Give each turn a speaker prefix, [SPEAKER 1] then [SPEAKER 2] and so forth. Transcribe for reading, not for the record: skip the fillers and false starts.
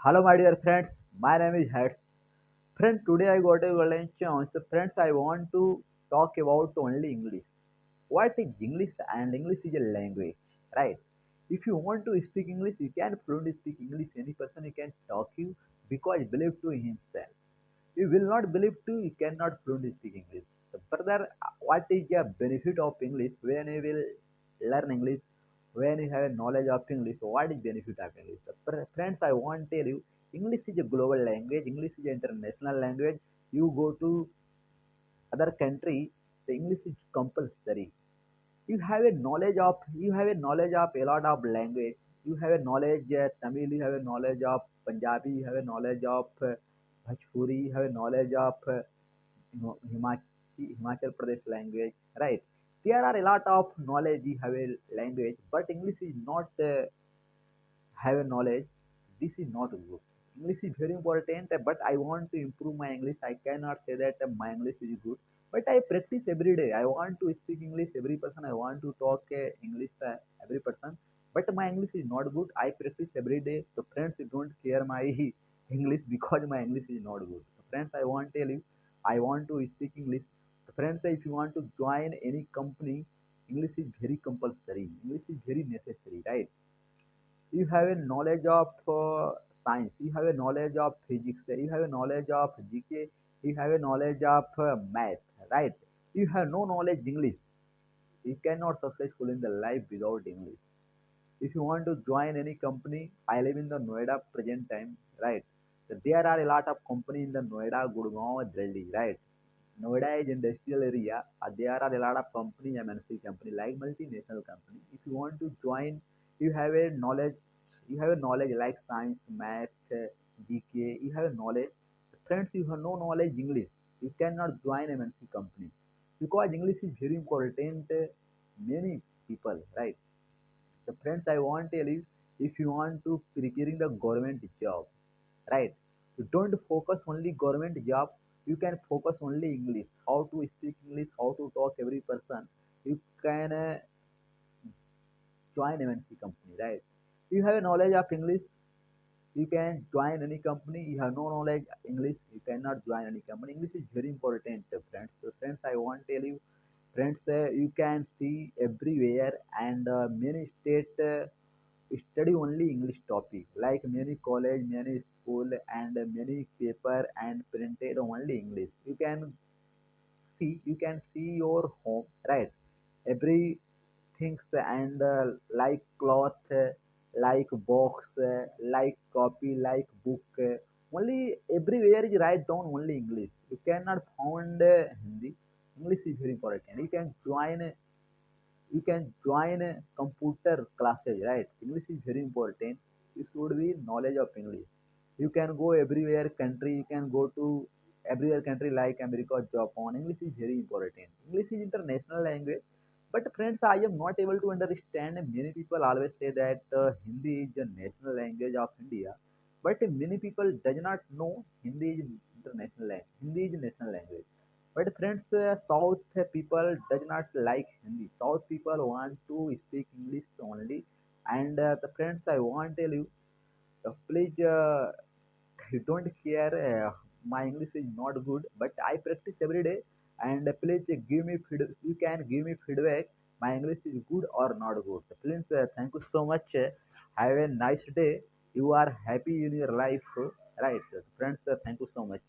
[SPEAKER 1] Hello, my dear friends. My name is Hertz. Friend, today I got a golden chance. Friends, I want to talk about only English. What is English? And English is a language, right? If you want to speak English, you can fluently speak English. Any person you can talk you because believe to himself. You will not believe to, you cannot fluently speak English. So further, what is the benefit of English when you will learn English? When you have a knowledge of English, so what is benefit of English? So friends, I want to tell you, English is a global language. English is an international language. You go to other country, the English is compulsory. You have a knowledge of a lot of language. You have a knowledge Tamil, you have a knowledge of Punjabi, you have a knowledge of Bhojpuri, you have a knowledge of Himachal Pradesh language, right? There are a lot of knowledge. You have a language, but English is not have a knowledge. This is not good. English is very important, but I want to improve my English. I cannot say that my English is good, but I practice every day. I want to speak English every person. I want to talk English every person, but my English is not good. I practice every day. So friends, don't care my English because my English is not good. So friends, I want to tell you, I want to speak English. So friends, if you want to join any company, English is very compulsory. English is very necessary, right? You have a knowledge of science, you have a knowledge of physics, you have a knowledge of GK, you have a knowledge of math, right? You have no knowledge English, you cannot successful in the life without English. If you want to join any company, I live in the Noida present time, right? So there are a lot of company in the Noida, Gurgaon, Delhi, right? Noida is industrial area. There are a lot of company, MNC company, like multinational company. If you want to join, you have a knowledge, you have a knowledge like science, math, GK, you have a knowledge. Friends, you have no knowledge English, you cannot join MNC company because English is very important. Many people, right? The friends, I want to tell you, if you want to preparing the government job, right? You don't focus only government job. You can focus only English. How to speak English, how to talk every person. You can join MNC company, right? You have a knowledge of English, you can join any company. You have no knowledge English, you cannot join any company. English is very important, friends. So friends, I want to tell you, friends, you can see everywhere and many state study only English topic, like many college, many school, and many paper and printed only English. You can see your home, right? Every things and like cloth, like box, like copy, like book, only everywhere is write down only English. You cannot found Hindi. English is very important. You can join computer classes, right? English is very important. You should be knowledge of English. You can go everywhere country, you can go to everywhere country like America or Japan. English is very important. English is international language. But friends, I am not able to understand. Many people always say that Hindi is the national language of India, but many people does not know Hindi is international language. Hindi is national language. But friends, South people does not like Hindi. South people want to speak English only. And the friends, I want to tell you, please, you don't care. My English is not good, but I practice every day. And please give me you can give me feedback. My English is good or not good. Please, thank you so much. Have a nice day. You are happy in your life, right? Friends, thank you so much.